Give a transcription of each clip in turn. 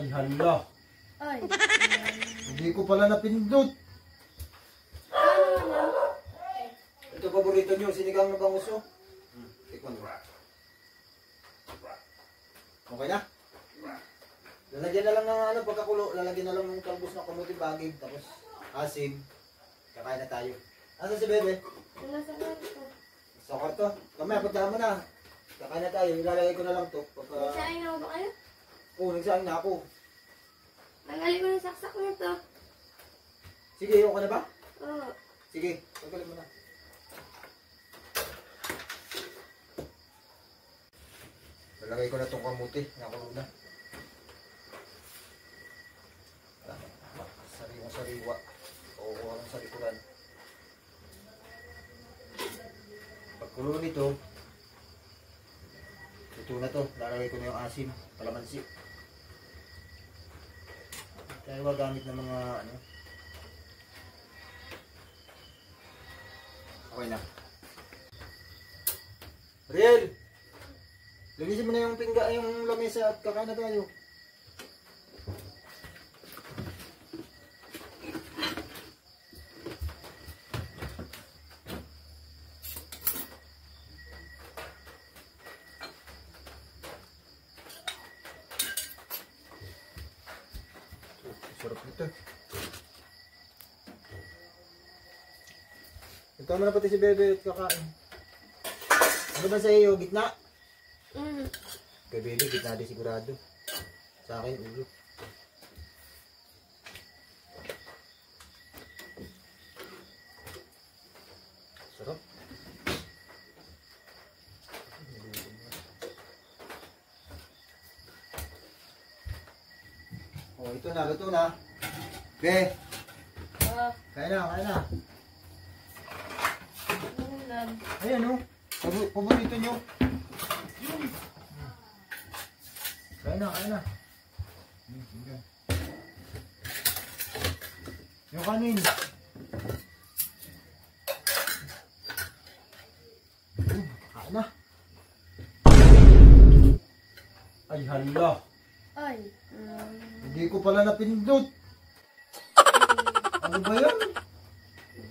Ay, hala. Ay. Hindi ko pala napindot. Ano naman? Ito paborito nyo, sinigang na bangus, oh. Tikman mo. Okay na? Lalagyan na lang ng ano, pagkakulo, lalagyan na lang ng kalbos na kamuti bagig, tapos asin. Kakain na tayo. Ano si Bebe? Nasa kwarto. Sa kwarto? Kamaya, pagkama na. Kakain na tayo, ilalagay ko na lang to. Nagsaing na ba kayo? Oo, nagsaing na ako. Tanggalin ko ng saksak nito. Sige, okay na ba? Oo. Sige, tanggalin mo na. Lalagay ko na itong kamuti. Nakulog na. Sariwa-sariwa. Kukuha lang sa likuran. Pagkulo nito, ito na to. Lalagay ko na yung asin, kalamansi. Tayo gamit ng mga ano. Okay na. Riel! Linisin mo na yung pingga, yung lamesa at kakain na tayo. Sarap nito. Ito mo na pati si Bebe at kakain. Ano ba sa iyo? Gitna? Kay Bebe, gitna din sigurado. Sa akin, ulo. Sarap. Oh, ito na, luto na. Be! Kaya na. Ulam. Ayan o. Paborito nyo. Kaya na. Yung kanin. Kaya na. Ay, hala. Ay. Hindi ko pala napindot. Ano ba yan?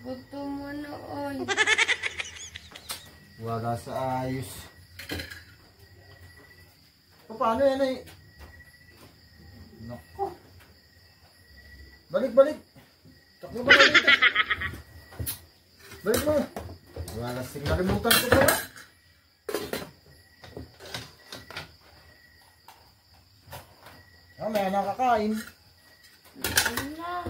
Gutom mo na, oy. Wala sa ayos. Paano yan ay? Nako. Balik. Takbo ba dito? Balik mo. Wala sing nalimutan ko pala. May nakakain. Ano na?